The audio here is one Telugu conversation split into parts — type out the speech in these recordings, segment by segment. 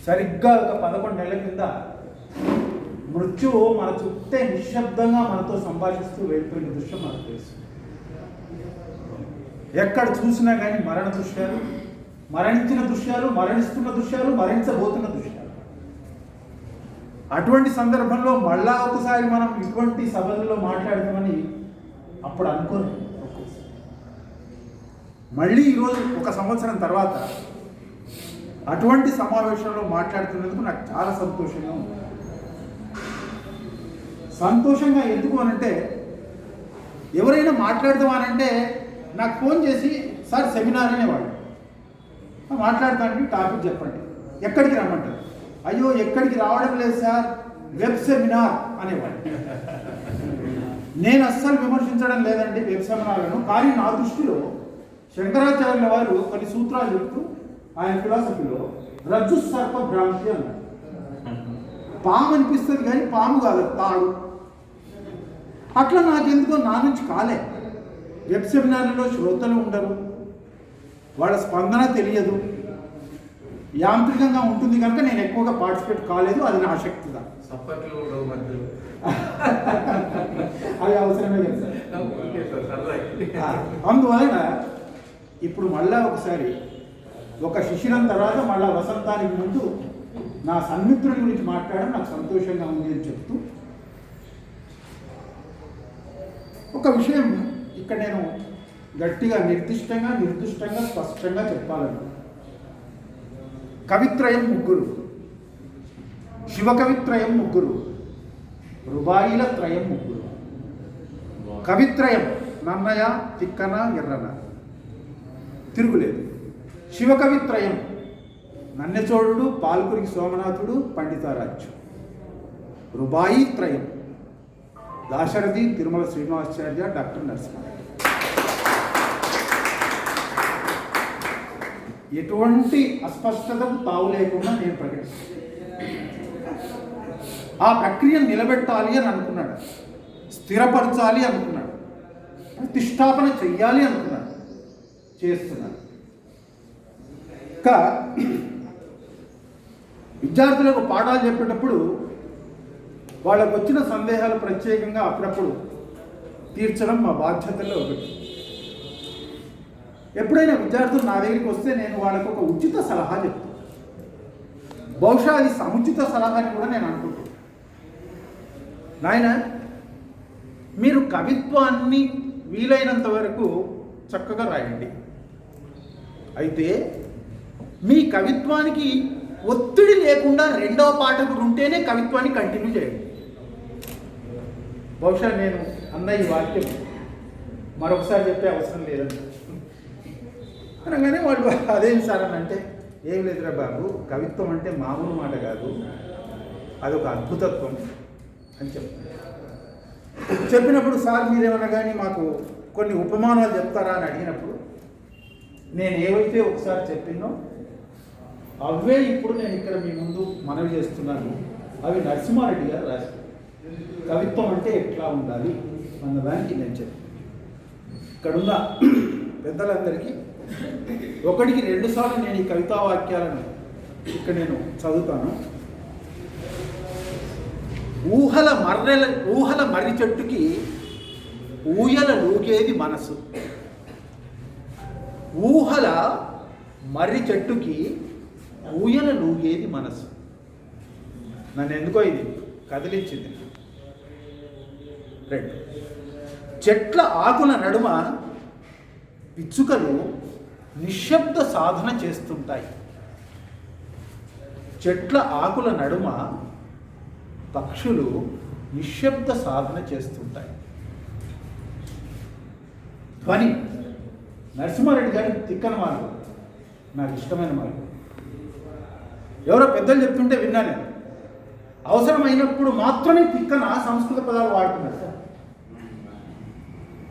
సరిగ్గా ఒక 11 నెలల కింద మృత్యువు మన చుట్టే నిశ్శబ్దంగా మనతో సంభాషిస్తూ వెళ్ళిపోయిన దృశ్యం మనకు తెలుసు. ఎక్కడ చూసినా కానీ మరణ దృశ్యాలు, మరణించిన దృశ్యాలు, మరణిస్తున్న దృశ్యాలు, మరణించబోతున్న దృశ్యాలు. అటువంటి సందర్భంలో మళ్ళా ఒకసారి మనం ఇటువంటి సభల్లో మాట్లాడదామని అప్పుడు అనుకోను. మళ్ళీ ఈరోజు 1 సంవత్సరం తర్వాత అటువంటి సమావేశంలో మాట్లాడుతున్నందుకు నాకు చాలా సంతోషంగా ఉంది. సంతోషంగా ఎందుకు అనంటే, ఎవరైనా మాట్లాడదామనంటే నాకు ఫోన్ చేసి సార్ సెమినార్ అనేవాడు, మాట్లాడతానండి, టాపిక్ చెప్పండి, ఎక్కడికి రమ్మంటారు. అయ్యో ఎక్కడికి రావడం లేదు సార్, వెబ్ సెమినార్ అనేవాడు. నేను అస్సలు విమర్శించడం లేదండి వెబ్ సెమినార్లను, కానీ నా దృష్టిలో శంకరాచార్యుల వారు కొన్ని సూత్రాలు చెప్తూ ఆయన ఫిలాసఫీలో రజ్జు సర్ప భ్రాంతి అన్నారు. పాము అనిపిస్తుంది కానీ పాము కాదు, తాడు. అట్లా నాకెందుకో నా నుంచి కాలే. వెబ్ సెమినార్లలో శ్రోతలు ఉండరు, వాళ్ళ స్పందన తెలియదు, యాంత్రికంగా ఉంటుంది కనుక నేను ఎక్కువగా పార్టిసిపేట్ కాలేదు. అది నా ఆసక్తిగా. అది అవసరమే కదా సార్. అందువలన ఇప్పుడు మళ్ళా ఒకసారి ఒక శిశిరం తర్వాత మళ్ళా వసంతానికి ముందు నా సన్మిత్రుడి గురించి మాట్లాడడం నాకు సంతోషంగా ఉంది అని చెప్తూ, ఒక విషయం ఇక్కడ నేను గట్టిగా నిర్దిష్టంగా స్పష్టంగా చెప్పాలను. కవిత్రయం 3, శివకవిత్రయం 3, రుబాయిల త్రయం 3. కవిత్రయం నన్నయ, తిక్కన, ఎర్రన, తిరుగులేదు. శివకవిత్రయం నన్నెచోడుడు, పాల్కురికి సోమనాథుడు, పండితారాజ్యం. రుబాయి త్రయం దాశరథి, తిరుమల శ్రీనివాసాచార్య, డాక్టర్ నరసింహారెడ్డి. ఎటువంటి అస్పష్టతకు తావు లేకుండా నేను ప్రకటిస్తాను. ఆ ప్రక్రియను నిలబెట్టాలి అని అనుకున్నాడు, స్థిరపరచాలి అనుకున్నాడు, ప్రతిష్టాపన చెయ్యాలి అనుకున్నాడు, చేస్తున్నాడు. ఇంకా విద్యార్థులకు పాఠాలు చెప్పేటప్పుడు వాళ్ళకు వచ్చిన సందేహాలు ప్రత్యేకంగా అప్పుడప్పుడు తీర్చడం మా బాధ్యతల్లో ఒకటి. ఎప్పుడైనా విద్యార్థులు నా దగ్గరికి వస్తే నేను వాళ్ళకు ఒక ఉచిత సలహా చెప్తాను. బహుశా అది సముచిత సలహా అని కూడా నేను అనుకుంటున్నాను. నాయన, మీరు కవిత్వాన్ని వీలైనంత వరకు చక్కగా రాయండి. అయితే మీ కవిత్వానికి ఒత్తిడి లేకుండా 2వ పాఠకుడు ఉంటేనే కవిత్వాన్ని కంటిన్యూ చేయండి. బహుశా నేను అన్న ఈ వాక్యం మరొకసారి చెప్పే అవసరం లేదని అనగానే వాళ్ళు అదేం సార్ అని అంటే, ఏం లేదురా బాబు, కవిత్వం అంటే మామూలు మాట కాదు, అదొక అద్భుతత్వం అని చెప్పినప్పుడు సార్ మీరేమన్నా కానీ మాకు కొన్ని ఉపమానాలు చెప్తారా అని అడిగినప్పుడు నేను ఏవైతే ఒకసారి చెప్పినో అవే ఇప్పుడు నేను ఇక్కడ మీ ముందు మనవి చేస్తున్నాను. అవి నరసింహారెడ్డి గారు రాశారు. కవిత్వం అంటే ఎట్లా ఉండాలి అన్నదానికి నేను చెప్పాను. ఇక్కడున్న పెద్దలందరికీ 1కి 2 సార్లు నేను ఈ కవితా వాక్యాలను ఇక్కడ నేను చదువుతాను. ఊహల మర్రి చెట్టుకి ఊయల లూగేది మనసు. ఊహల మర్రి చెట్టుకి ఊయల లూగేది మనసు. నన్ను ఎందుకో ఇది కదిలించింది. 2, చెట్ల ఆకుల నడుమ పిచ్చుకలు నిశ్శబ్ద సాధన చేస్తుంటాయి. చెట్ల ఆకుల నడుమ పక్షులు నిశ్శబ్ద సాధన చేస్తుంటాయి. ధ్వని నరసింహారెడ్డి గారి తిక్కన మార్గం నాకు ఇష్టమైన మార్గం. ఎవరో పెద్దలు చెప్తుంటే విన్నాను. అవసరమైనప్పుడు మాత్రమే తిక్కన సంస్కృత పదాలు వాడుతున్నారు.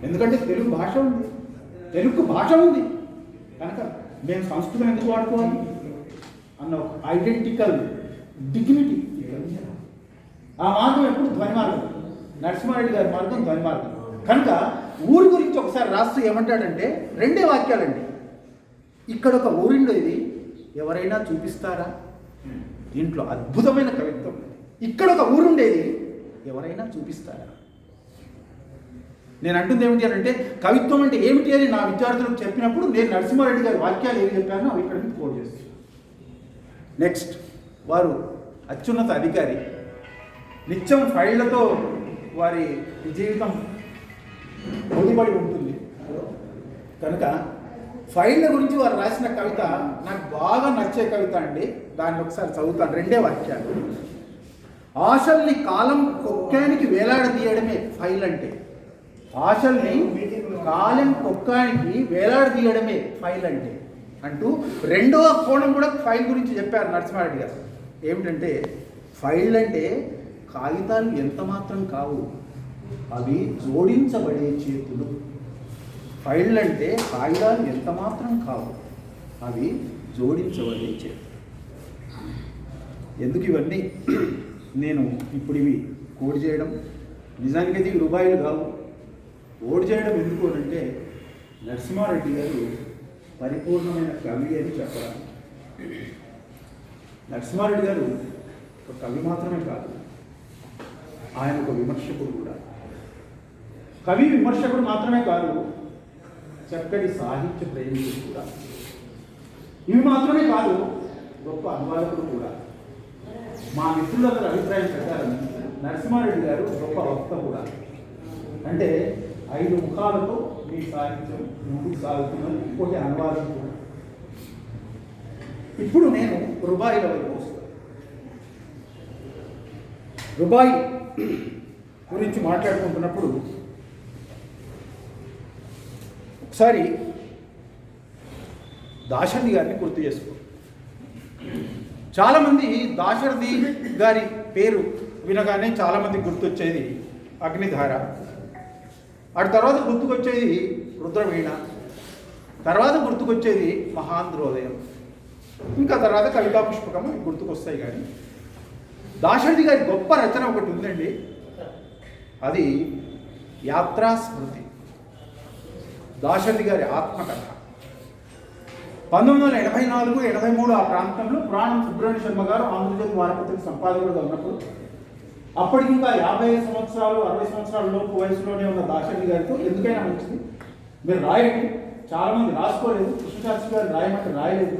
ఎందుకంటే తెలుగు భాష ఉంది, తెలుగు భాష ఉంది కనుక మేము సంస్కృతం ఎందుకు వాడుకోవాలి అన్న ఒక ఐడెంటికల్ డిగ్నిటీ. ఆ మార్గం ఎప్పుడు ధ్వని మార్గం. నరసింహారెడ్డి గారి మార్గం ధ్వని మార్గం. కనుక ఊరి గురించి ఒకసారి రాస్తూ ఏమంటాడంటే 2 వాక్యాలండి. ఇక్కడ ఒక ఊరిండో ఇది ఎవరైనా చూపిస్తారా? దీంట్లో అద్భుతమైన కవిత్వం. ఇక్కడ ఒక ఊరుండేది, ఎవరైనా చూపిస్తారా? నేను అంటుంది ఏమిటి అని అంటే, కవిత్వం అంటే ఏమిటి అని నా విద్యార్థులకు చెప్పినప్పుడు నేను నరసింహారెడ్డి గారి వాక్యాలు ఏమి చెప్పానో అవి ఇక్కడ నుంచి కోడ్ చేస్తాను. నెక్స్ట్, వారు అత్యున్నత అధికారి, నిత్యం ఫైళ్లతో వారి జీవితం ముడిపడి ఉంటుంది కనుక ఫైళ్ళ గురించి వారు రాసిన కవిత నాకు బాగా నచ్చే కవిత అండి. దాన్ని ఒకసారి చదువుతాను. 2 వాక్యాలు. ఆశల్ని కాలం కొక్కానికి వేలాడదీయడమే ఫైల్ అంటే. ఆశల్ని కాలం కొక్కానికి వేలాడదీయడమే ఫైల్ అంటే అంటూ 2వ కోణం కూడా ఫైల్ గురించి చెప్పారు నరసింహారెడ్డి గారు. ఏమిటంటే, ఫైల్ అంటే కాగితాలు ఎంత మాత్రం కావు, అవి జోడించబడే చేతులు. ఫైళ్ళు అంటే కాగితాలు ఎంత మాత్రం కావు, అవి జోడించబడే చేతులు. ఎందుకు ఇవన్నీ నేను ఇప్పుడు ఇవి కోడ్ చేయడం? నిజానికి ఇది రూపాయలు కావు. కోడ్ చేయడం ఎందుకు అంటే, నరసింహారెడ్డి గారు పరిపూర్ణమైన కవి అని చెప్పడం. నరసింహారెడ్డి గారు ఒక కవి మాత్రమే కాదు, ఆయన ఒక విమర్శకుడు కూడా. కవి విమర్శకుడు మాత్రమే కాదు, చక్కటి సాహిత్య ప్రేమికుడు కూడా. ఇవి మాత్రమే కాదు, గొప్ప అనువాదకుడు కూడా. మా మిత్రులందరి అభిప్రాయం ప్రకారం నరసింహారెడ్డి గారు గొప్ప వక్త కూడా. అంటే 5 ముఖాలతో మీ సాహిత్యం ముందుకు సాగుతున్నది. ఇంకోటి అనువాదం కూడా. ఇప్పుడు నేను రుబాయిల వైపు వస్తాను. రుబాయి గురించి మాట్లాడుకుంటున్నప్పుడు ఒకసారి దాశరథి గారిని గుర్తు చేసుకో. చాలామంది దాశరథి గారి పేరు వినగానే చాలామంది గుర్తొచ్చేది అగ్నిధార, ఆ తర్వాత గుర్తుకొచ్చేది రుద్రవీణ, తర్వాత గుర్తుకొచ్చేది మహాంధ్రోదయం, ఇంకా తర్వాత కవితా పుష్పకము గుర్తుకొస్తాయి. కానీ దాశరథి గారి గొప్ప రచన ఒకటి ఉందండి, అది యాత్రా స్మృతి. దాశరథి గారి ఆత్మకథ. 1984-83 ఆ ప్రాంతంలో పురాణం సుబ్రహ్మణ్య శర్మ గారు ఆంధ్రజ్యోతి వారపత్రిక సంపాదకుడుగా ఉన్నప్పుడు, అప్పటికి ఇంకా 55 సంవత్సరాలు 60 సంవత్సరాల లోపు వయసులోనే ఉన్న దాశరథి గారితో ఎందుకైనా మంచిది మీరు రాయండి. చాలామంది రాసుకోలేదు, కృష్ణశాస్త్రి గారు రాయమంటే రాయలేదు,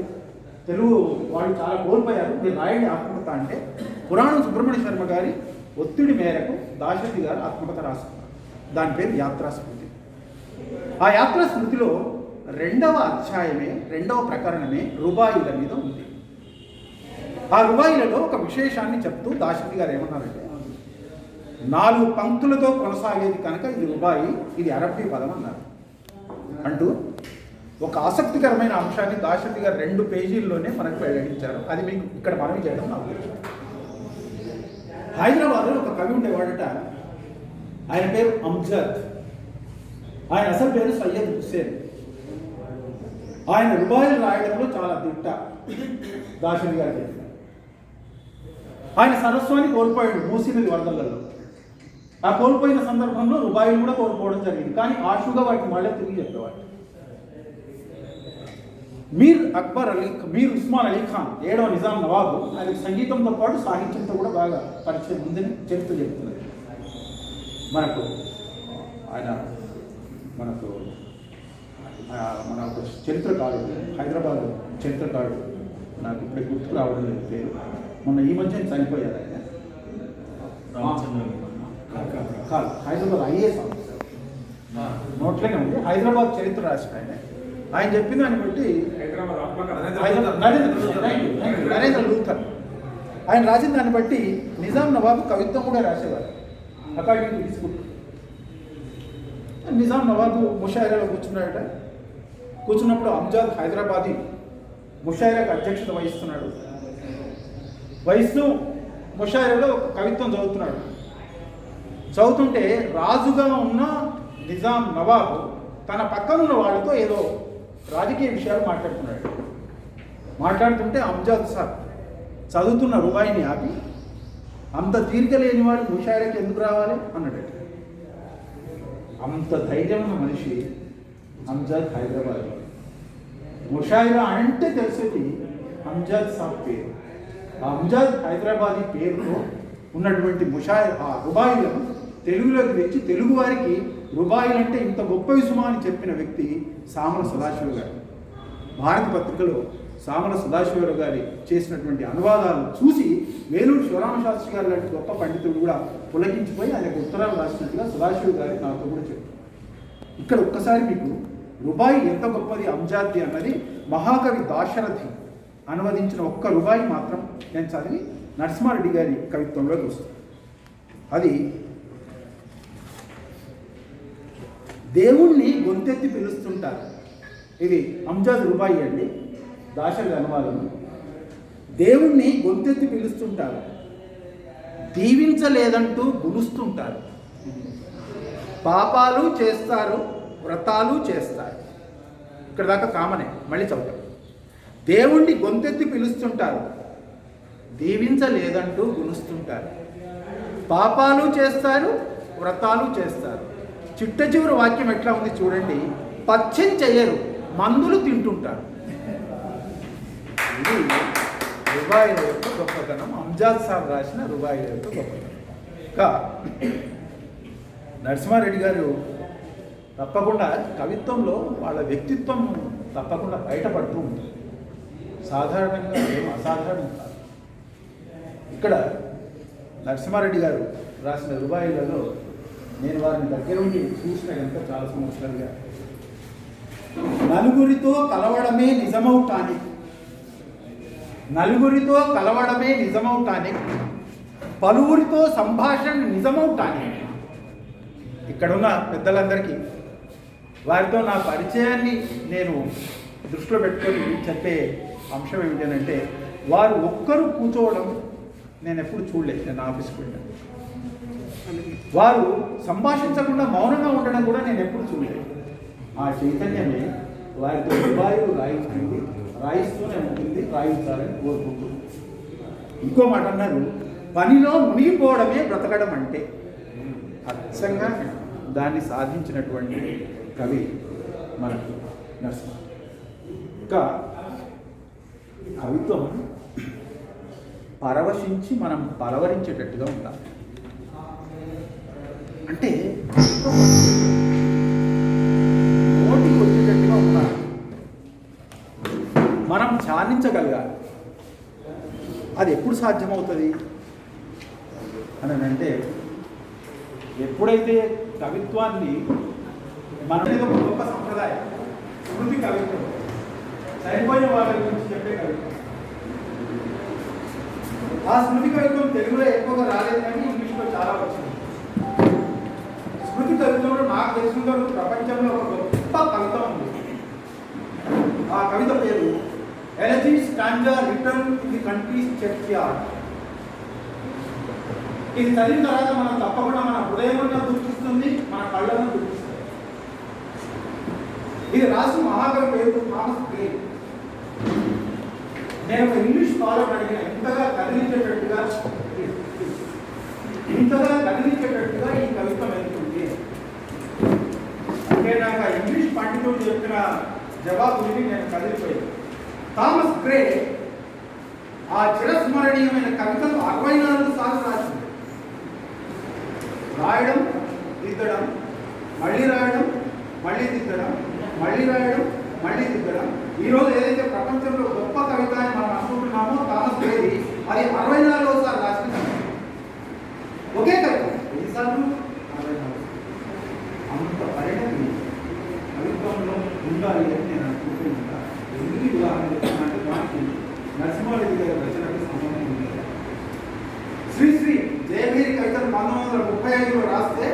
తెలుగు వాళ్ళు చాలా కోల్పోయారు, మీరు రాయండి ఆత్మకథ అంటే పురాణం సుబ్రహ్మణ్య శర్మ గారి ఒత్తిడి మేరకు దాశరథి గారు ఆత్మకథ రాసుకున్నారు. దాని పేరు యాత్రా స్మృతి. ఆ యాత్రా స్మృతిలో 2వ అధ్యాయమే, 2వ ప్రకరణమే రుబాయిల మీద ఉంది. ఆ రుబాయిలలో ఒక విశేషాన్ని చెప్తూ దాశరథి గారు ఏమన్నారంటే, 4 పంక్తులతో కొనసాగేది కనుక ఇది రుబాయి, ఇది అరబ్బీ పదం అన్నారు. అంటూ ఒక ఆసక్తికరమైన అంశాన్ని దాశరథి గారు 2 పేజీల్లోనే మనకు వెల్లడించారు. అది మీకు ఇక్కడ మనవి చేయడం నా ఉద్దేశం. హైదరాబాద్లో ఒక కవి ఉండేవాడట, ఆయన పేరు అంజద్. ఆయన అసలు పేరు సయ్యద్ హుస్సేన్. ఆయన రుబాయిలు రాయడంలో చాలా దిట్ట. దాశరథి గారు చెప్పారు. ఆయన సరస్వాన్ని కోల్పోయాడు మూసీ నది వరదలలో. ఆ కోల్పోయిన సందర్భంలో రుబాయిలు కూడా కోల్పోవడం జరిగింది. కానీ ఆశుగా వాటిని మళ్ళీ తిరిగి చెప్పేవాడు. మీర్ ఉస్మాన్ అలీ ఖాన్ 7వ నిజాం నవాబు. ఆయనకు సంగీతంతో పాటు సాహిత్యంతో కూడా బాగా పరిచయం ఉందని చరిత్ర చెప్తున్నది. మనకు మన ఒక చరిత్రకారుడు, హైదరాబాద్ చరిత్రకారుడు, నాకు ఇప్పుడే గుర్తుకు రావడం లేదు పేరు, మొన్న ఈ మధ్య చనిపోయారు ఆయన. కాదు, హైదరాబాద్ ఐఏఎస్ ఆఫీసర్, నోట్లోనే ఉంది. హైదరాబాద్ చరిత్ర రాసిన ఆయన చెప్పిన దాన్ని బట్టి నరేంద్ర లూథర్ ఆయన రాసిన దాన్ని బట్టి నిజాం నవాబు కవిత్వం కూడా రాసేవారు according to this book. Nizam నవాబు ముషాయిరాలో కూర్చున్నాడట. కూర్చున్నప్పుడు అంజాద్ హైదరాబాదీ ముషాయిరాకు అధ్యక్షత వహిస్తున్నాడు. వహిస్తూ ముషాయిరాలో ఒక కవిత్వం చదువుతున్నాడు. చదువుతుంటే రాజుగా ఉన్న నిజాం నవాబు తన పక్కన ఉన్న వాళ్ళతో ఏదో రాజకీయ విషయాలు మాట్లాడుతున్నాడు. మాట్లాడుతుంటే అంజాద్ సార్ చదువుతున్న రుబాయిని ఆపి, అంత తీరిక లేని వాడు ముషాయిరాకి ఎందుకు రావాలి అన్నాడు. అంత ధైర్యం ఉన్న మనిషి అంజాద్ హైదరాబాద్. ముషాయిరా అంటే తెలిసేది అంజాద్ సాబ్ పేరు. ఆ అంజాద్ హైదరాబాదీ పేరుతో ఉన్నటువంటి ఆ రుబాయిలను తెలుగులోకి తెచ్చి తెలుగు వారికి రుబాయిలు అంటే ఇంత గొప్ప విసుమా అని చెప్పిన వ్యక్తి సామల సదాశివ గారు. భారతి పత్రికలో సామల సదాశివరావు గారి చేసినటువంటి అనువాదాలు చూసి వేలూరు శివరామ శాస్త్రి గారు లాంటి గొప్ప పండితుడు కూడా పులకించిపోయి ఆయనకు ఉత్తరాలు రాసినట్టుగా సదాశివ గారి నాతో కూడా చెప్పారు. ఇక్కడ ఒక్కసారి మీకు రుబాయి ఎంత గొప్పది అంజాద్ది అన్నది మహాకవి దాశరథి అనువదించిన ఒక్క రుబాయి మాత్రం నేను చదివి నరసింహారెడ్డి గారి కవిత్వంలోకి వస్తుంది. అది దేవుణ్ణి గొంతెత్తి పిలుస్తుంటారు. ఇది అంజాద్ రుబాయి అండి, దాశరథి అనువాదం. దేవుణ్ణి గొంతెత్తి పిలుస్తుంటారు, దీవించలేదంటూ గులుస్తుంటారు, పాపాలు చేస్తారు, వ్రతాలు చేస్తారు. ఇక్కడ దాకా కామనే, మళ్ళీ చదువుతారు. దేవుణ్ణి గొంతెత్తి పిలుస్తుంటారు, దీవించలేదంటూ గులుస్తుంటారు, పాపాలు చేస్తారు, వ్రతాలు చేస్తారు. చిట్ట చివరి వాక్యం ఎట్లా ఉంది చూడండి, పచ్చం చెయ్యరు, మందులు తింటుంటారు. ఇది రుబాయిల యొక్క గొప్పతనం, అంజాద్ సాబ్ రాసిన రుబాయిల యొక్క గొప్పతనం. ఇంకా నరసింహారెడ్డి గారు తప్పకుండా కవిత్వంలో వాళ్ళ వ్యక్తిత్వం తప్పకుండా బయటపడుతూ ఉంటుంది. సాధారణంగా ఏం అసాధారణం కాదు. ఇక్కడ నరసింహారెడ్డి గారు రాసిన రుబాయిలలో నేను వారిని దగ్గర ఉండి చూసిన కనుక చాలా సంవత్సరాలుగా, నలుగురితో కలవడమే నిజమవుతానికి, నలుగురితో కలవడమే నిజమవుతానికి, పలువురితో సంభాషణ నిజమవుతానికి. ఇక్కడున్న పెద్దలందరికీ వారితో నా పరిచయాన్ని నేను దృష్టిలో పెట్టుకొని చెప్పే అంశం ఏమిటంటే, వారు ఒక్కరు కూర్చోవడం నేను ఎప్పుడు చూడలేదు. నేను ఆఫీస్కి వెళ్ళాను, వారు సంభాషించకుండా మౌనంగా ఉండడం కూడా నేను ఎప్పుడు చూడలేదు. ఆ చైతన్యమే వారితో రుబాయిలు రాయిస్తుంది, రాయిస్తూనే ఉంటుంది, రాయించాలని కోరుకుంటూ. ఇంకో మాట అన్నారు, పనిలో మునిగిపోవడమే బ్రతకడం అంటే. అచ్చంగా దాన్ని సాధించినటువంటి కవి మనకు నరసింహ. ఇంకా కవిత్వం పరవశించి మనం పరవరించేటట్టుగా ఉండాలి. అంటే నోటికి వచ్చేటట్టుగా ఉండాలి, మనం ధ్యానించగలగాలి. అది ఎప్పుడు సాధ్యమవుతుంది అని అంటే, ఎప్పుడైతే కవిత్వాన్ని మన మీద ఒక గొప్ప సంప్రదాయం స్మృతి కవిత్వం, చనిపోయిన వాళ్ళ గురించి చెప్పే కవిత్వం. ఆ స్మృతి కవిత్వం తెలుగులో ఎక్కువగా రాలేదు కానీ ఇంగ్లీష్లో చాలా వచ్చింది. స్మృతి కవిత్వంలో నాకు తెలిసిన ప్రపంచంలో ఒక గొప్ప కవిత ఉంది. ఆ కవిత పేరు elegy stanza written in the countries churchyard. ఇది చదివిన తర్వాత మనం తప్పకుండా మన హృదయంలో గుర్తిస్తుంది, మన కళ్ళను గుర్తిస్తుంది. ఇది రాసిన మహాకవి పేరు థామస్ గ్రే. నేను ఒక ఇంగ్లీష్ స్కాలర్ అడిగిన, ఇంతగా కదిలించేటట్టుగా ఈ కవిత్వం వెళ్తుంది అంటే నాకు ఆ ఇంగ్లీష్ పండితుడు చెప్పిన జవాబు విని నేను కదిలిపోయాను. థామస్ గ్రే ఆ చిరస్మరణీయమైన కవితలు 64 సార్లు రాసింది. రాయడం, దిద్దడం, మళ్ళీ రాయడం, మళ్ళీ దిద్దడం, మళ్ళీ రాయడం, మళ్ళీ దిద్దడం. ఈరోజు ఏదైతే ప్రపంచంలో గొప్ప కవిత అని మనం అనుకుంటున్నామో థామస్ గ్రేది, అది 64వ సార్లు రాసిన ఒకే కవిత. ఎన్నిసార్లు? 64. అంత పరిణతి కవిత్వంలో ఉండాలి అని నేను అనుకుంటూ ఉంటాను. ఎందుకు ఉదాహరణ చెప్తున్నానంటే, దానికి నరసింహారెడ్డి గారి రచనకు సంబంధం ఉంది. శ్రీశ్రీ జయభేరి కవితను 1935లో రాస్తే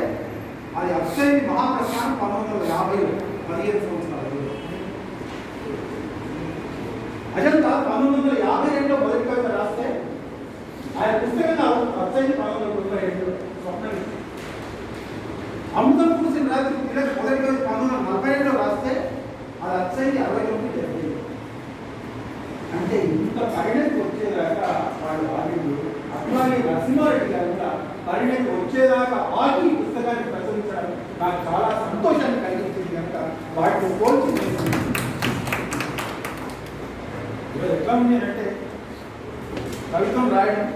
అది అక్షయ్ మహాప్రస్థానం 1950లో, 15 సంవత్సరాలు. అజంతా 1952లో మొదటి కవిత రాస్తే ఆయన పుస్తకంగా అక్షయ్ 1932 స్వప్నం. అమృతం పూసిన రాత్రి తిలక్ మొదటి కవిత 1942లో రాస్తే అది అక్షయ్ 69. అంటే ఇంత పరిణతి వచ్చేదాకా వాళ్ళు ఆగిండు. అట్లాగే నరసింహారెడ్డి గారు కూడా పరిణతి వచ్చేదాకా ఆగి పుస్తకాన్ని ప్రచురించడం నాకు చాలా సంతోషాన్ని కలిగించింది కనుక వాటిని పోల్చి ఈరోజు ఎట్లా ఉంది అంటే, కవిత్వం రాయడం,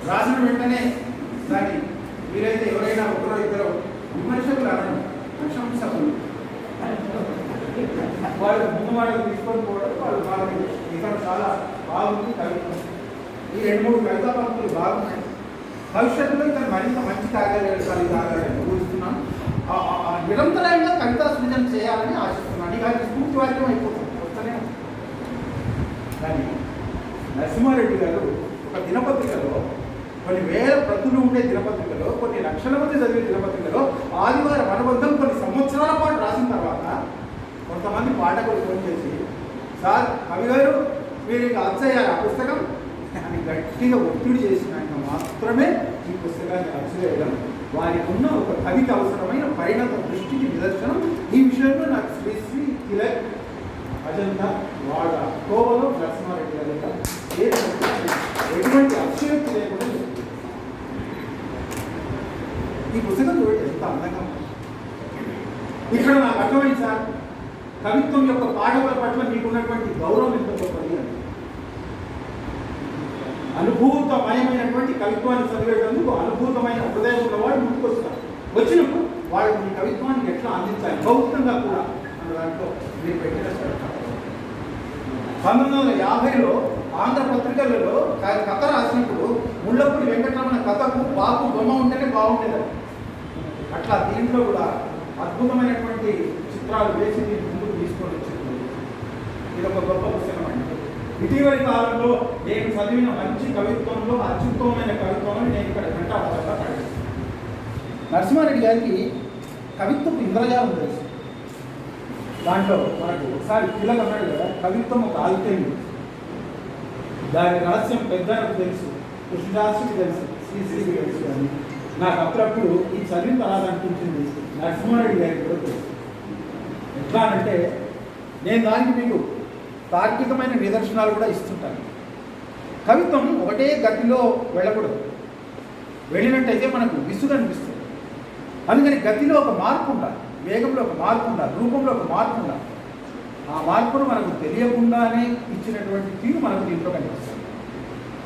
రాసిన వెంటనే దాన్ని మీరైతే ఎవరైనా ఒకరో ఇద్దరు విమర్శకులు అనడం, ప్రశంసకులు వాళ్ళు ముందు వాళ్ళకి తీసుకొని పోవడం, వాళ్ళు బాగా ఇక్కడ చాలా బాగుంది కవిత్వం, ఈ 2-3 కవితా పంక్తులు బాగున్నాయి, భవిష్యత్తులో ఇక్కడ మరింత మంచి కాగలని ఊహిస్తున్నాను. నిరంతరంగా కవితా సృజన చేయాలని ఆశిస్తున్నాను. ఇక అది స్ఫూర్తి వాక్యం అయిపోతుంది, వస్తూనే ఉంది. కానీ నరసింహారెడ్డి గారు ఒక దినపత్రికలో, కొన్ని వేల ప్రతులు ఉండే దినపత్రికలో, కొన్ని లక్షల మంది చదివే దినపత్రికలో ఆదివారం అనుబంధం కొన్ని సంవత్సరాల పాటు రాసిన తర్వాత కొంతమంది పాఠకులు ఫోన్ చేసి, సార్ కవి గారు మీరు ఇంకా అచ్చయ్యారు ఆ పుస్తకం అని గట్టిగా ఒత్తిడి చేసినాక మాత్రమే ఈ పుస్తకాన్ని అచ్చవేయడం వారికి ఉన్న ఒక కవికి అవసరమైన పరిణత దృష్టికి నిదర్శనం. ఈ విషయంలో నాకు శ్రీ తిలక్ అజంతా వాళ్ళ కోవలో నరసింహారెడ్డి గారు ఎటువంటి అక్షయోక్తి లేకుండా ఈ పుస్తకం చూడండి ఎంత అందంగా ఉంది. ఇక్కడ నాకు అర్థమైంది సార్, కవిత్వం యొక్క పాఠకుల పట్ల మీకున్నటువంటి గౌరవం ఎంత గొప్పది అని. అనుభూతమయమైనటువంటి కవిత్వాన్ని చదివేటందుకు అనుభూతమైన హృదయం ఉన్నవాడు ముందుకొస్తారు. వచ్చినప్పుడు వాళ్ళు మీ కవిత్వాన్ని ఎట్లా అందించాలి భౌతికంగా కూడా అన్న దాంట్లో మీరు పెట్టిన 1950లో ఆంధ్ర పత్రికలలో కథ రాసినప్పుడు ముళ్ళపూడి వెంకటరమణ కథకు బాపు బొమ్మ ఉంటేనే బాగుండేది. అట్లా దీంట్లో కూడా అద్భుతమైనటువంటి చిత్రాలు వేసి దీన్ని ముందుకు తీసుకొని వచ్చింది. ఇది ఒక గొప్ప పుస్తకం అండి. ఇటీవలి కాలంలో నేను చదివిన మంచి కవిత్వంలో అత్యుత్తమమైన కవిత్వం నేను ఇక్కడ ఘంటాపథంగా పడింది. నరసింహారెడ్డి గారికి కవిత్వపు ఇంద్రజాలం తెలుసు. దాంట్లో మనకు ఒకసారి తిలక్ అన్నాడు కదా, కవిత్వం ఒక ఆల్కెమి, దాని రహస్యం పెద్దలకు తెలుసు, కృష్ణదాసుకి తెలుసు, శ్రీశ్రీకి తెలుసు. కానీ నాకు అప్పుడప్పుడు ఈ చదివిన తర్వాత అనిపించింది నరసింహారెడ్డి గారికి కూడా తెలుసు. ఎట్లా అంటే నేను దానికి మీకు తార్కికమైన నిదర్శనాలు కూడా ఇస్తుంటాను. కవిత్వం ఒకటే గతిలో వెళ్ళకూడదు. వెళ్ళినట్టయితే మనకు విసుగు అనిపిస్తుంది. అందుకని గతిలో ఒక మార్పు ఉండాలి, వేగంలో ఒక మార్పు ఉండాలి, రూపంలో ఒక మార్పు ఉండాలి. ఆ మార్పును మనకు తెలియకుండానే ఇచ్చినటువంటి తీరు మనకు దీంట్లో కనిపిస్తుంది.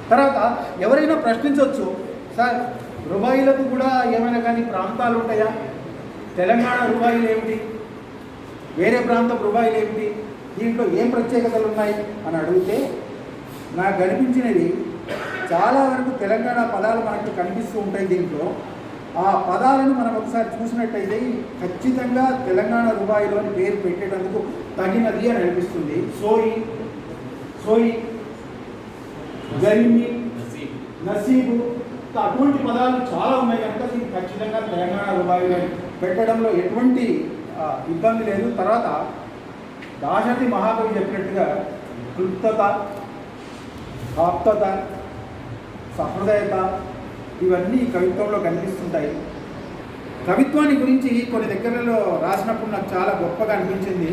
తర్వాత ఎవరైనా ప్రశ్నించవచ్చు, సార్ రుబాయిలకు కూడా ఏమైనా కానీ ప్రాంతాలు ఉంటాయా? తెలంగాణ రుబాయిలు ఏమిటి, వేరే ప్రాంతం రుబాయిలు ఏమిటి, దీంట్లో ఏం ప్రత్యేకతలు ఉన్నాయి అని అడిగితే నాకు కనిపించినది చాలా వరకు తెలంగాణ పదాలు మనకు కనిపిస్తూ ఉంటాయి. దీంట్లో ఆ పదాలను మనం ఒకసారి చూసినట్టయితే ఖచ్చితంగా తెలంగాణ రుబాయిలోని పేరు పెట్టేటందుకు తగినది అని అనిపిస్తుంది. సోయి, సోయి, గరిమి, నసీబు, అటువంటి పదాలు చాలా ఉన్నాయి కనుక దీన్ని ఖచ్చితంగా తెలంగాణ రుబాయిలో పెట్టడంలో ఎటువంటి ఇబ్బంది లేదు. తర్వాత దాశరథి మహాకవి చెప్పినట్టుగా క్లుప్తత, ఆప్తత, సహృదయత ఇవన్నీ కవిత్వంలో కనిపిస్తుంటాయి. కవిత్వాన్ని గురించి కొన్ని దగ్గరలో రాసినప్పుడు నాకు చాలా గొప్పగా అనిపించింది.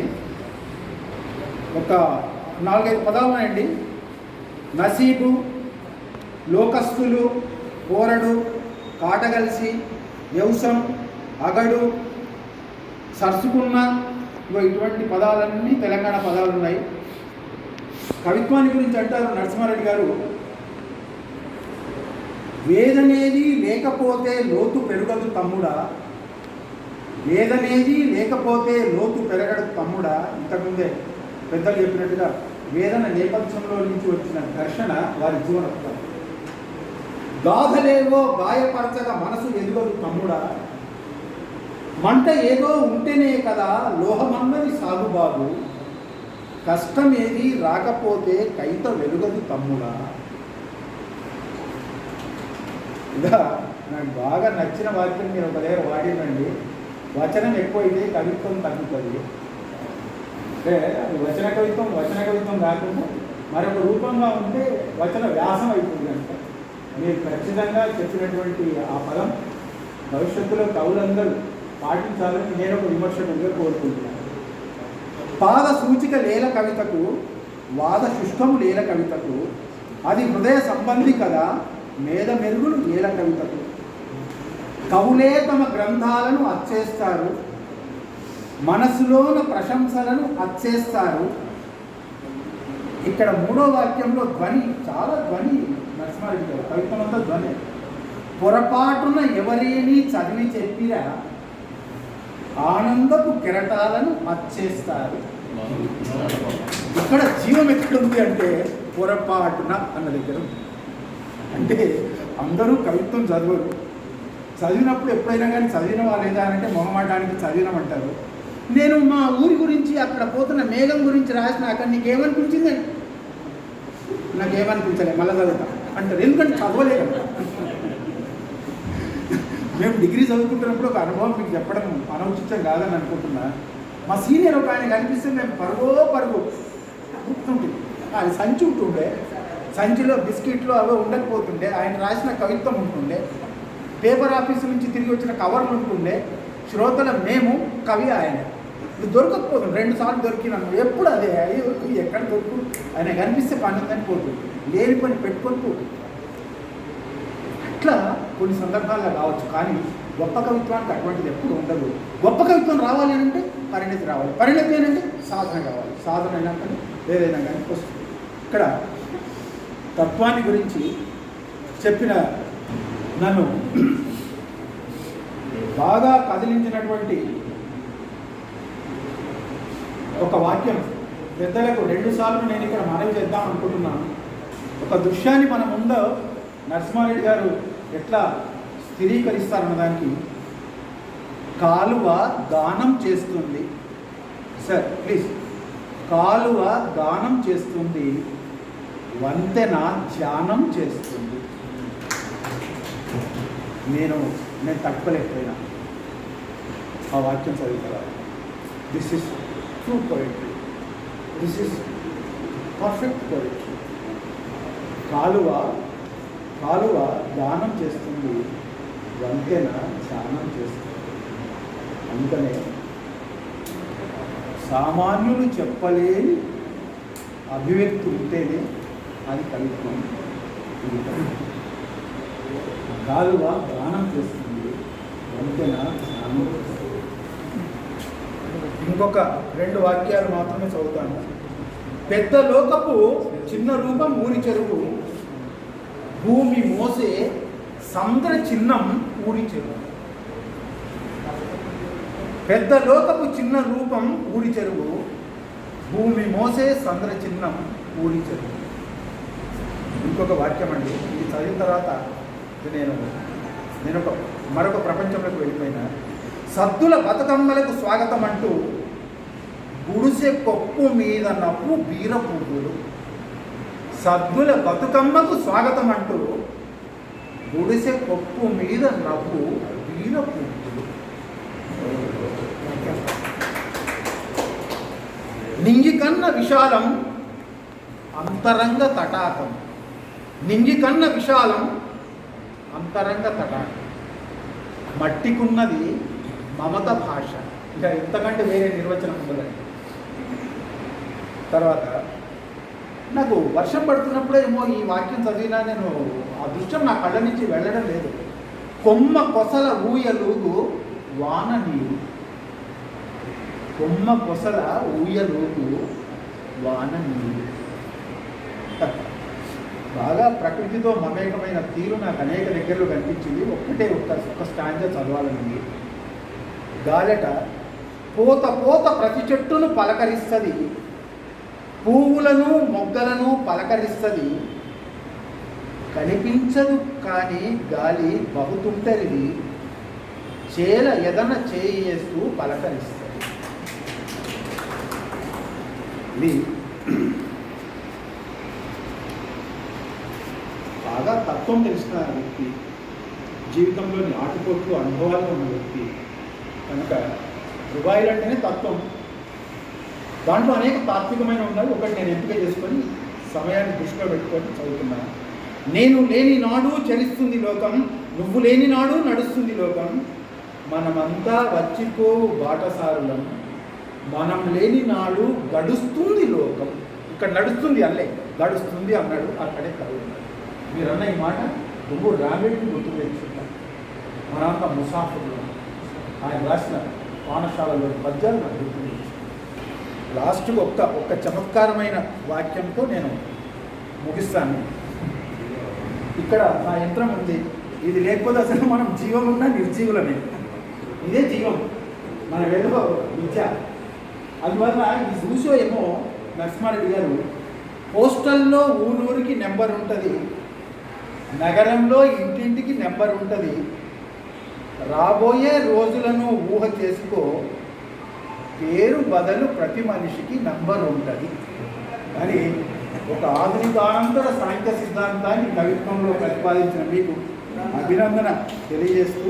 ఒక 4-5 పదాలు ఉన్నాయండి. నసీబు, లోకస్తులు, కోరడు, కాటగలిసి, వ్యవసం, అగడు, సర్సుకున్న, ఇటువంటి పదాలన్నీ తెలంగాణ పదాలు ఉన్నాయి. కవిత్వాన్ని గురించి అంటారు నరసింహారెడ్డి గారు, వేదనేది లేకపోతే లోతు పెరగదు తమ్ముడా, వేదనేది లేకపోతే లోతు పెరగడు తమ్ముడా. ఇంతకుముందే పెద్దలు చెప్పినట్టుగా వేదన నేపథ్యంలో నుంచి వచ్చిన ఘర్షణ వారి జీవన గాథలేవో గాయపరచగా మనసు ఎదుగదు తమ్ముడా, మంట ఏదో ఉంటేనే కదా లోహమన్నది సాగుబాబు, కష్టం ఏది రాకపోతే కైత వెలుగదు తమ్ముడా. ఇలా నాకు బాగా నచ్చిన వాక్యం మీరు ఒక దగ్గర వాడినండి. వచనం ఎక్కువైతే కవిత్వం తగ్గుతుంది. అంటే అది వచన కవిత్వం కాకుండా మరొక రూపంగా ఉంటే వచన వ్యాసం అయిపోతుంది. అంటే మీరు ఖచ్చితంగా చెప్పినటువంటి ఆ పదం భవిష్యత్తులో కవులందరూ పాటించాలని నేను ఒక విమర్శకుడిగా కోరుకుంటున్నాను. పాద సూచిక లేల కవితకు, వాద శుష్కము లేల కవితకు, అది హృదయ సంబంధి కదా మేధ మెరుగులు ఏల కవితకు. కవులే తమ గ్రంథాలను అచ్చేస్తారు, మనసులోన ప్రశంసలను అచ్చేస్తారు, ఇక్కడ మూడో వాక్యంలో ధ్వని, చాలా ధ్వని. నరసింహారెడ్డి గారు కవిత్వం అంతా ధ్వని. పొరపాటున ఎవరేని చదివి చెప్పిరా ఆనందపు కెరటాలను మచ్చేస్తారు. ఇక్కడ జీవం ఎక్కడుంది అంటే పొరపాటున అన్న దగ్గర. అంటే అందరూ కవిత్వం చదవరు. చదివినప్పుడు ఎప్పుడైనా కానీ చదివినవా లేదా అంటే మొహమాటానికి చదివినమంటారు. నేను మా ఊరి గురించి అక్కడ పోతున్న మేఘం గురించి రాసిన అక్కడ నీకేమనిపించిందండి? నాకేమనిపించలే, మళ్ళీ చదువుతా అంటారు. ఎందుకంటే చదవలే కదా. మేము డిగ్రీ చదువుకుంటున్నప్పుడు ఒక అనుభవం మీకు చెప్పడం అనౌచితం కాదని అనుకుంటున్నా. మా సీనియర్ ఒక ఆయన కనిపిస్తే మేము పరుగు గుర్తుంటుంది. అది సంచి ఉంటుండే, సంచిలో బిస్కెట్లు అవే ఉండకపోతుండే. ఆయన రాసిన కవిత్వం ఉంటుండే, పేపర్ ఆఫీసు నుంచి తిరిగి వచ్చిన కవర్లు ఉంటుండే. శ్రోతల మేము, కవి ఆయన. ఇది దొరకకపోతుంది. 2 సార్లు దొరికినాను. ఎప్పుడు అదే ఎక్కడ దొరుకు ఆయన కనిపిస్తే పని ఉందని పోతుంది, లేని పని పెట్టుకొని పోతుంది. అట్లా కొన్ని సందర్భాల్లో కావచ్చు. కానీ గొప్ప కవిత్వానికి అటువంటిది ఎప్పుడు ఉండదు. గొప్ప కవిత్వం రావాలి అంటే పరిణతి రావాలి. పరిణతి ఏంటంటే సాధన కావాలి. సాధన అయినా కానీ ఏదైనా కానీ వస్తుంది. ఇక్కడ తత్వాన్ని గురించి చెప్పిన నన్ను బాగా కదిలించినటువంటి ఒక వాక్యం పెద్దలకు 2 సార్లు నేను ఇక్కడ మనవి చేద్దాం అనుకుంటున్నాను. ఒక దృశ్యాన్ని మన ముందు నరసింహారెడ్డి గారు ఎట్లా స్థిరీకరిస్తారన్న దానికి, కాలువ గానం చేస్తుంది. Sir please. కాలువ గానం చేస్తుంది, వంతెన ధ్యానం చేస్తుంది. నేను తట్టుకోలేకపోయినా ఆ వాక్యం చదువుతారా. This is true poetry. This is perfect poetry. కాలువ గానం చేస్తుంది, వంతెన ధ్యానం చేస్తుంది. అందుకనే సామాన్యులు చెప్పలేని అభివ్యక్తి ఉంటేనే అది కవిత్వం. కాలువ గానం చేస్తుంది, వంతెన ధ్యానం చేస్తుంది. ఇంకొక 2 వాక్యాలు మాత్రమే చదువుతాను. పెద్ద లోకపు చిన్న రూపం ఊరి చెరువు, భూమి మోసే సముద్ర చిహ్నం ఊరి చెరువు. పెద్ద లోకపు చిన్న రూపం ఊరి చెరువు, భూమి మోసే సముద్ర చిహ్నం ఊరి చెరువు. ఇంకొక వాక్యం అండి. ఇది చదివిన తర్వాత నేను మరొక ప్రపంచంలోకి వెళ్ళిపోయినా. సద్దుల బతుకమ్మలకు స్వాగతం అంటూ గుడిసె కొప్పు మీద నవ్వు బీర పువ్వులు. సద్దుల బతుకమ్మకు స్వాగతం అంటూ గుడిసె కొప్పు మీద నవ్వు బీర పువ్వులు. నింగి కన్న విశాలం అంతరంగ తటాకం. నింగి కన్న విశాలం అంతరంగ తటాకం. మట్టికున్నది మమత భాష. ఇక ఇంతకంటే వేరే నిర్వచనం ఉండదండి. తర్వాత నాకు వర్షం పడుతున్నప్పుడే ఏమో ఈ వాక్యం చదివినా నేను ఆ దృశ్యం నా కళ్ళ నుంచి వెళ్ళడం లేదు. కొమ్మ కొసల ఊయలూగు వాన నీరు. కొమ్మ కొసల ఊయలూగు వాన నీరు. బాగా ప్రకృతితో మమేకమైన తీరు నాకు అనేక దగ్గరలో కనిపించింది. ఒక్క స్టాంజా చదవాలని. గాలెట పోత పోత ప్రతి చెట్టును పలకరిస్తుంది, పువ్వులను మొగ్గలను పలకరిస్తుంది. కనిపించదు కానీ గాలి బహుతుంటరిది, చేల ఎదన చేయేస్తూ పలకరిస్తుంది. ఇది బాగా తత్వం తెలిసిన వ్యక్తి, జీవితంలోని ఆటుపోట్లు అనుభవాలు ఉన్న వ్యక్తి కనుక రుబాయిలు అంటేనే తత్వం. దాంట్లో అనేక తాత్వికమైన ఉన్నాయి. ఒకటి నేను ఎంపిక చేసుకొని సమయాన్ని దృష్టిలో పెట్టుకొని చదువుతున్నాను. నేను లేని నాడు చలిస్తుంది లోకం, నువ్వు లేని నాడు నడుస్తుంది లోకం. మనమంతా వచ్చిపోవు బాటసారులం, మనం లేని నాడు గడుస్తుంది లోకం. ఇక్కడ నడుస్తుంది అల్లే, గడుస్తుంది అన్నాడు. అక్కడే కరువు. మీరన్న ఈ మాట నువ్వు రాబేటిని గుర్తు తెచ్చుకుంటాను. మనంతా ముసాఫర్లు. ఆయన రాసిన పాఠశాలలో పద్యాలు నాకు గుర్తు తెచ్చు. లాస్ట్కి ఒక్క చమత్కారమైన వాక్యంతో నేను ముగిస్తాను. ఇక్కడ నా యంత్రం ఉంది, ఇది లేకపోతే అసలు మనం జీవం ఉన్నా నిర్జీవులమే. ఇదే జీవం, మన వేలో విద్య. అందువల్ల ఈ చూసో ఏమో నరసింహారెడ్డి గారు, పోస్టల్లో ఊరూరికి నెంబర్ ఉంటుంది, నగరంలో ఇంటింటికి నెంబర్ ఉంటుంది, రాబోయే రోజులను ఊహ చేసుకో, పేరు బదులు ప్రతి మనిషికి నంబర్ ఉంటుంది అని ఒక ఆధునికానంతర సాంఖ్య సిద్ధాంతాన్ని కవిత్వంలో ప్రతిపాదించిన మీకు అభినందన తెలియజేస్తూ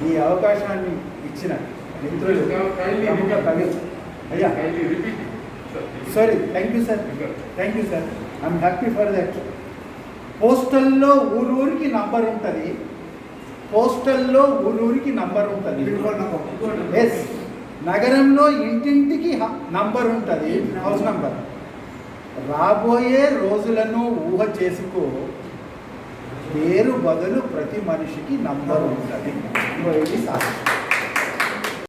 ఈ అవకాశాన్ని ఇచ్చిన మిత్రులు ప్రముఖ కవి అయ్యా sorry thank you sir I'm happy for that. పోస్టల్లో ఊరూరికి నంబర్ ఉంటుంది, పోస్టల్లో ఊరూరికి నంబర్ ఉంటుంది, ఎస్ నగరంలో ఇంటింటికి నంబర్ ఉంటుంది, హౌస్ నంబర్. రాబోయే రోజులను ఊహ చేసుకో, పేరు బదులు ప్రతి మనిషికి నంబర్ ఉంటుంది. ఇది సాధ్యం.